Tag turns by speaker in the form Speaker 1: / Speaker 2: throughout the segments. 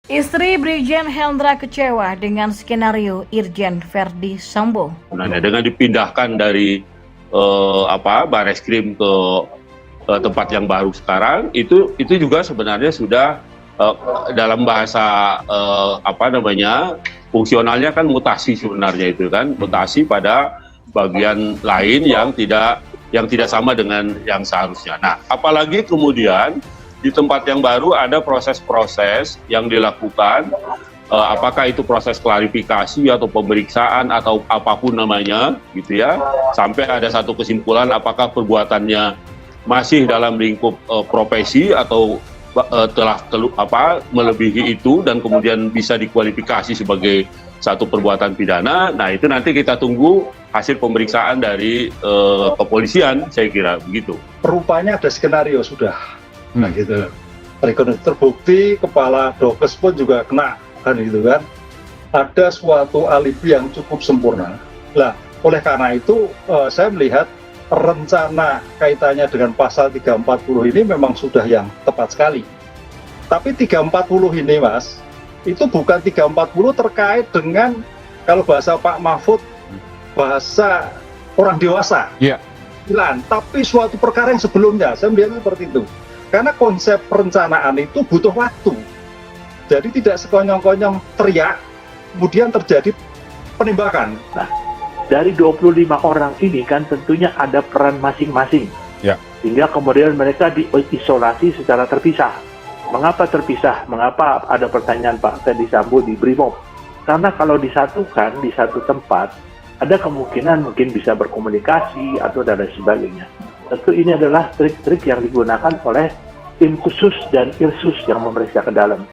Speaker 1: Istri Brigjen Hendra kecewa dengan skenario Irjen Verdi Sambo.
Speaker 2: Nah, dengan dipindahkan dari Bareskrim ke tempat yang baru sekarang, itu juga sebenarnya sudah dalam bahasa fungsionalnya kan mutasi sebenarnya, itu kan mutasi pada bagian lain yang tidak sama dengan yang seharusnya. Nah, apalagi kemudian di tempat yang baru ada proses-proses yang dilakukan, apakah itu proses klarifikasi atau pemeriksaan atau apapun namanya, gitu ya, sampai ada satu kesimpulan apakah perbuatannya masih dalam lingkup profesi atau telah melebihi itu dan kemudian bisa dikualifikasi sebagai satu perbuatan pidana. Nah, itu nanti kita tunggu hasil pemeriksaan dari kepolisian, saya kira begitu.
Speaker 3: Rupanya ada skenario sudah. Nah gitu, rekonstruksi terbukti, kepala Dokes pun juga kena kan gitu kan. Ada suatu alibi yang cukup sempurna. Nah, oleh karena itu saya melihat rencana kaitannya dengan pasal 340 ini memang sudah yang tepat sekali. Tapi 340 ini Mas, itu bukan 340 terkait dengan, kalau bahasa Pak Mahfud, bahasa orang dewasa.
Speaker 4: Iya.
Speaker 3: Tapi suatu perkara yang sebelumnya, saya melihatnya seperti itu. Karena konsep perencanaan itu butuh waktu. Jadi tidak sekonyong-konyong teriak, kemudian terjadi penembakan.
Speaker 5: Nah, dari 25 orang ini kan tentunya ada peran masing-masing.
Speaker 4: Ya.
Speaker 5: Sehingga kemudian mereka diisolasi secara terpisah. Mengapa terpisah? Mengapa ada pertanyaan Pak Verdi Sambo di Brimob? Karena kalau disatukan di satu tempat, ada kemungkinan mungkin bisa berkomunikasi atau dan lain sebagainya. Tentu ini adalah trik-trik yang digunakan oleh tim khusus dan Irsus yang memeriksa ke dalam.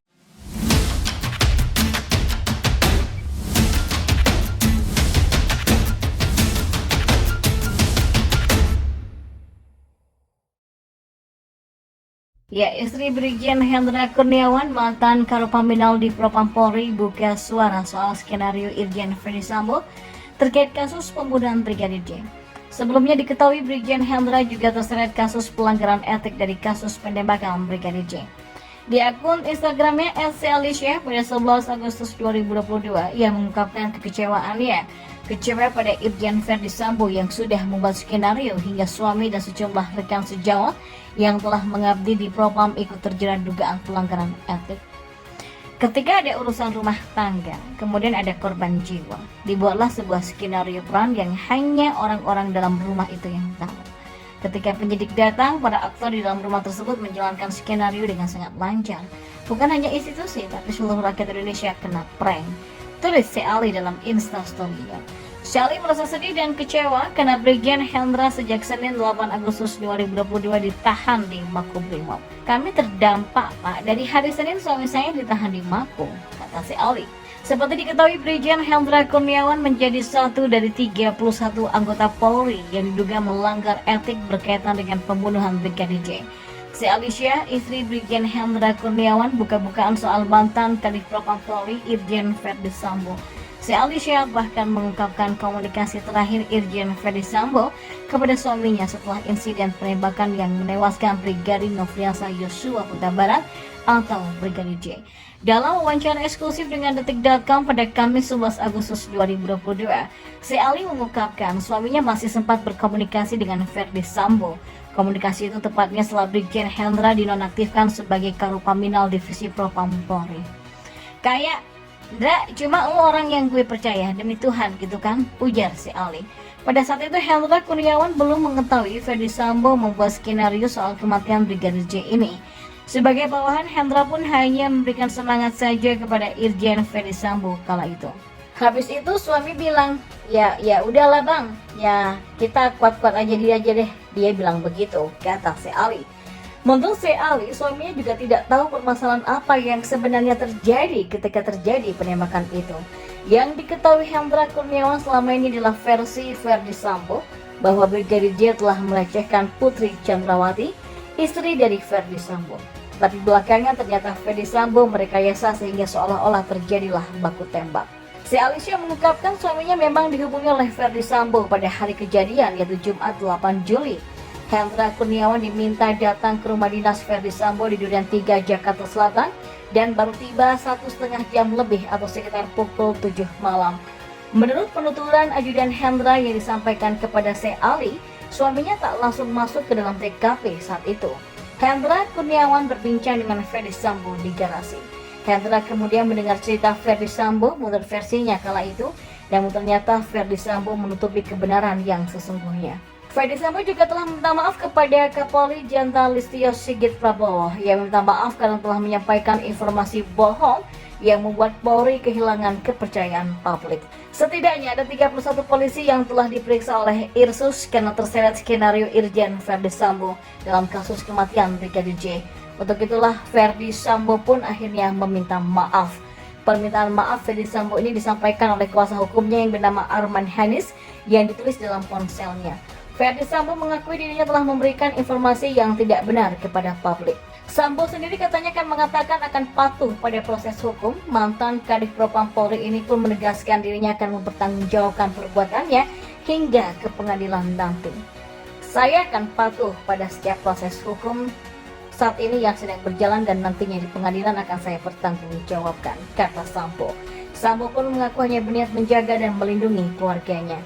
Speaker 1: Ya, istri Brigjen Hendra Kurniawan, mantan Karopaminal di Propam Polri, buka suara soal skenario Irjen Verdi Sambo terkait kasus pembunuhan Brigadir J. Sebelumnya diketahui Brigjen Hendra juga terseret kasus pelanggaran etik dari kasus penembakan Brigadir J. Di akun Instagramnya @alicia pada 11 Agustus 2022, ia mengungkapkan kekecewaannya pada Irjen Verdi Sambo yang sudah membuat skenario hingga suami dan sejumlah rekan sejawat yang telah mengabdi di Propam ikut terjerat dugaan pelanggaran etik. Ketika ada urusan rumah tangga, kemudian ada korban jiwa, dibuatlah sebuah skenario peran yang hanya orang-orang dalam rumah itu yang tahu. Ketika penyidik datang, para aktor di dalam rumah tersebut menjalankan skenario dengan sangat lancar. Bukan hanya institusi, tapi seluruh rakyat Indonesia kena prank. Tulis Ali dalam Instastory-nya. Ali merasa sedih dan kecewa karena Brigjen Hendra sejak Senin 8 Agustus 2022 ditahan di Makobrimob. Kami terdampak, Pak. Dari hari Senin suami saya ditahan di Mako, kata Ali. Seperti diketahui, Brigjen Hendra Kurniawan menjadi satu dari 31 anggota Polri yang diduga melanggar etik berkaitan dengan pembunuhan Brigadir J. Alicia, istri Brigjen Hendra Kurniawan, buka-bukaan soal mantan Kadif Propam Polri Irjen Verdi Sambo. Alicia bahkan mengungkapkan komunikasi terakhir Irjen Verdi Sambo kepada suaminya setelah insiden penembakan yang menewaskan Brigadir Nofriansah Yosua Huta Barat atau Brigadir J. Dalam wawancara eksklusif dengan Detik.com pada Kamis 11 Agustus 2022, Ali mengungkapkan suaminya masih sempat berkomunikasi dengan Verdi Sambo. Komunikasi itu tepatnya setelah Brigjen Hendra dinonaktifkan sebagai Karopaminal Divisi Propam Polri. Kayak Dra, cuma lu orang yang gue percaya, demi Tuhan gitu kan, ujar Ali. Pada saat itu Hendra Kurniawan belum mengetahui Verdi Sambo membuat skenario soal kematian Brigadir J ini. Sebagai bawahan, Hendra pun hanya memberikan semangat saja kepada Irjen Verdi Sambo kala itu. Habis itu suami bilang, ya udahlah bang, ya kita kuat-kuat aja deh. Dia bilang begitu, kata Ali. Menurut Ali, suaminya juga tidak tahu permasalahan apa yang sebenarnya terjadi ketika terjadi penembakan itu. Yang diketahui Hendra Kurniawan selama ini adalah versi Verdi Sambo bahwa Brigadir J telah melecehkan Putri Chandrawati, istri dari Verdi Sambo. Tapi belakangnya ternyata Verdi Sambo merekayasa sehingga seolah-olah terjadilah baku tembak. Alicia mengungkapkan suaminya memang dihubungi oleh Verdi Sambo pada hari kejadian, yaitu Jumat 8 Juli. Hendra Kurniawan diminta datang ke rumah dinas Verdi Sambo di Durian 3, Jakarta Selatan dan baru tiba 1,5 jam lebih atau sekitar pukul 7 malam. Menurut penuturan Ajudan Hendra yang disampaikan kepada Se Ali, suaminya tak langsung masuk ke dalam TKP saat itu. Hendra Kurniawan berbincang dengan Ferdy Sambo di garasi. Hendra kemudian mendengar cerita Ferdy Sambo menurut versinya kala itu, namun ternyata Ferdy Sambo menutupi kebenaran yang sesungguhnya. Ferdy Sambo juga telah meminta maaf kepada Kapolri Jenderal Listio Sigit Prabowo yang meminta maaf karena telah menyampaikan informasi bohong yang membuat Polri kehilangan kepercayaan publik. Setidaknya ada 31 polisi yang telah diperiksa oleh Irsus karena terseret skenario Irjen Ferdy Sambo dalam kasus kematian Brigadir J. Untuk itulah Ferdy Sambo pun akhirnya meminta maaf. Permintaan maaf Ferdy Sambo ini disampaikan oleh kuasa hukumnya yang bernama Arman Hanis yang ditulis dalam ponselnya. Ferdy Sambo mengakui dirinya telah memberikan informasi yang tidak benar kepada publik. Sambo sendiri katanya akan mengatakan akan patuh pada proses hukum. Mantan Kadif Propam Polri ini pun menegaskan dirinya akan mempertanggungjawabkan perbuatannya hingga ke pengadilan nanti. Saya akan patuh pada setiap proses hukum saat ini yang sedang berjalan dan nantinya di pengadilan akan saya pertanggungjawabkan, kata Sambo. Sambo pun mengaku hanya berniat menjaga dan melindungi keluarganya.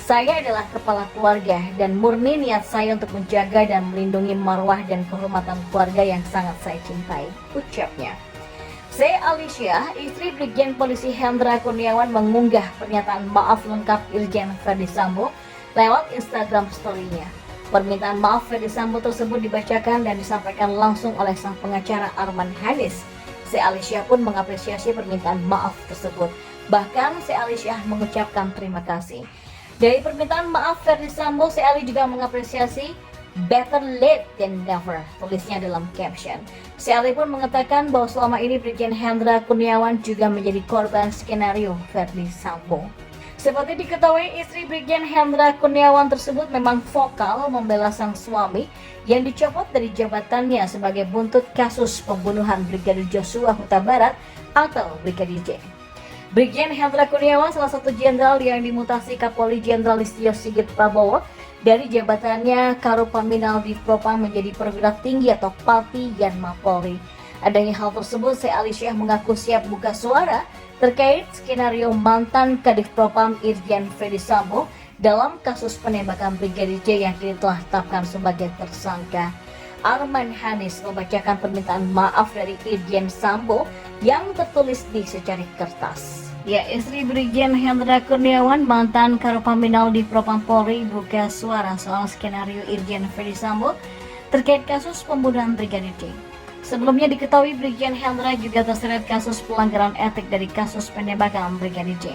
Speaker 1: Saya adalah kepala keluarga dan murni niat saya untuk menjaga dan melindungi marwah dan kehormatan keluarga yang sangat saya cintai, ucapnya. Se Alicia, istri Brigjen Polisi Hendra Kurniawan mengunggah pernyataan maaf lengkap Irjen Ferdy Sambo lewat Instagram story-nya. Permintaan maaf Ferdy Sambo tersebut dibacakan dan disampaikan langsung oleh sang pengacara Arman Hanis. Se Alicia pun mengapresiasi permintaan maaf tersebut. Bahkan Se Alicia mengucapkan terima kasih. Dari permintaan maaf Ferdy Sambo, Se Ali juga mengapresiasi better late than never, tulisnya dalam caption. Se Ali pun mengatakan bahwa selama ini Brigjen Hendra Kurniawan juga menjadi korban skenario Ferdy Sambo. Seperti diketahui, istri Brigjen Hendra Kurniawan tersebut memang vokal membela sang suami yang dicopot dari jabatannya sebagai buntut kasus pembunuhan Brigadir Joshua Huta Barat atau Brigadir J. Brigjen Hendra Kurniawan salah satu jenderal yang dimutasi Kapolri Jenderal Listio Sigit Prabowo dari jabatannya Karopaminal di Propam menjadi perwira tinggi atau Pati Yanma Polri. Adanya hal tersebut, Se Alicia mengaku siap buka suara terkait skenario mantan Kadif Propam Irjen Ferdy Sambo dalam kasus penembakan Brigadir J yang kini telah ditetapkan sebagai tersangka. Arman Hanis membacakan permintaan maaf dari Irjen Sambo yang tertulis di secari kertas. Ya, istri Brigjen Hendra Kurniawan, mantan Karopaminal di Propam Polri, buka suara soal skenario Irjen Ferdy Sambo terkait kasus pembunuhan Brigadir J. Sebelumnya diketahui Brigjen Hendra juga terseret kasus pelanggaran etik dari kasus penembakan Brigadir J.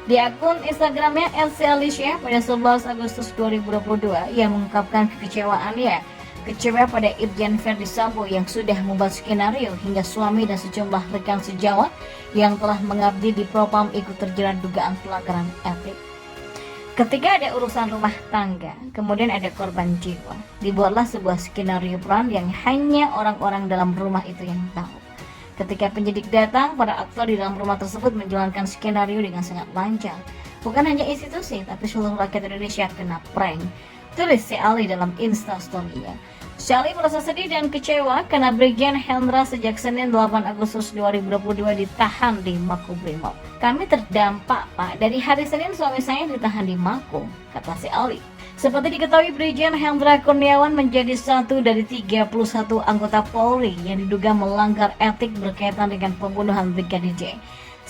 Speaker 1: Di akun Instagramnya @alicia pada 11 Agustus 2022, ia mengungkapkan kekecewaannya kecewa pada Irjen Ferdy Sambo yang sudah membuat skenario hingga suami dan sejumlah rekan sejawat yang telah mengabdi di Propam ikut terjerat dugaan pelanggaran etik. Ketika ada urusan rumah tangga, kemudian ada korban jiwa, dibuatlah sebuah skenario peran yang hanya orang-orang dalam rumah itu yang tahu. Ketika penyidik datang, para aktor di dalam rumah tersebut menjalankan skenario dengan sangat lancar. Bukan hanya institusi, tapi seluruh rakyat Indonesia kena prank, tulis Se Ali dalam Instastory-nya. Se Ali merasa sedih dan kecewa karena Brigjen Hendra sejak Senin 8 Agustus 2022 ditahan di Makobrimob. Kami terdampak, Pak. Dari hari Senin suami saya ditahan di Mako, kata Se Ali. Seperti diketahui, Brigjen Hendra Kurniawan menjadi satu dari 31 anggota Polri yang diduga melanggar etik berkaitan dengan pembunuhan Brigadir J.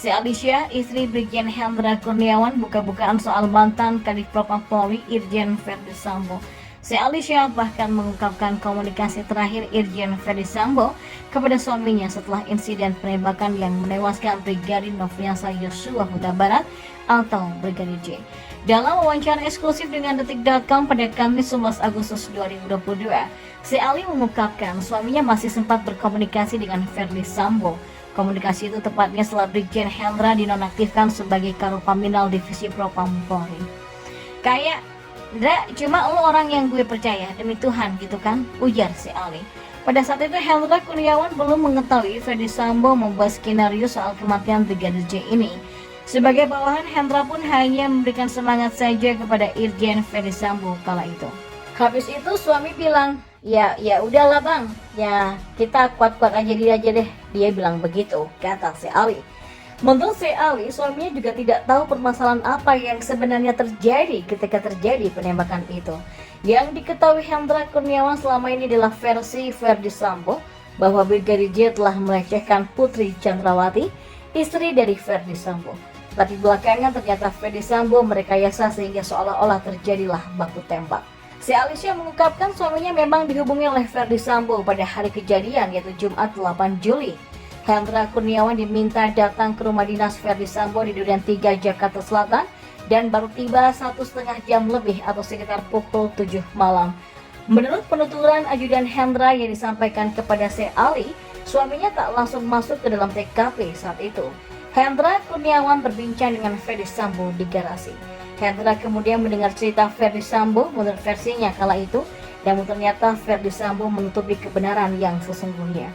Speaker 1: Se Alicia, istri Brigjen Hendra Kurniawan, buka-bukaan soal mantan Kadif Propam Polri Irjen Ferdy Sambo. Se Alicia bahkan mengungkapkan komunikasi terakhir Irjen Ferdy Sambo kepada suaminya setelah insiden penembakan yang menewaskan Brigadir Nofriansah Yosua Huta Barat atau Brigadir J. Dalam wawancara eksklusif dengan Detik.com pada Kamis 11 Agustus 2022, Se Ali mengungkapkan suaminya masih sempat berkomunikasi dengan Ferdy Sambo. Komunikasi itu tepatnya setelah Brigjen Hendra dinonaktifkan sebagai Karopaminal Divisi Propam Polri. Kayak, "Dra, cuma lo orang yang gue percaya, demi Tuhan gitu kan," ujar Se Ali. Pada saat itu Hendra Kurniawan belum mengetahui Ferdy Sambo membuat skenario soal kematian Brigadir J ini. Sebagai bawahan, Hendra pun hanya memberikan semangat saja kepada Irjen Ferdy Sambo kala itu. Habis itu suami bilang, Ya udahlah bang, ya kita kuat-kuat aja deh, dia bilang begitu, kata si Ali. Menurut si Ali, suaminya juga tidak tahu permasalahan apa yang sebenarnya terjadi ketika terjadi penembakan itu. Yang diketahui Hendra Kurniawan selama ini adalah versi Ferdy Sambo, bahwa Brigadir J telah melecehkan Putri Chandrawati, istri dari Ferdy Sambo. Tapi belakangan ternyata Ferdy Sambo merekayasa sehingga seolah-olah terjadilah baku tembak. Si Alicia mengungkapkan suaminya memang dihubungi oleh Ferdy Sambo pada hari kejadian yaitu Jumat 8 Juli. Hendra Kurniawan diminta datang ke rumah dinas Ferdy Sambo di Duren 3 Jakarta Selatan dan baru tiba 1,5 jam lebih atau sekitar pukul 7 malam. Menurut penuturan ajudan Hendra yang disampaikan kepada si Ali, suaminya tak langsung masuk ke dalam TKP saat itu. Hendra Kurniawan berbincang dengan Ferdy Sambo di garasi. Hendra kemudian mendengar cerita Ferdy Sambo menurut versinya kala itu, namun ternyata Ferdy Sambo menutupi kebenaran yang sesungguhnya.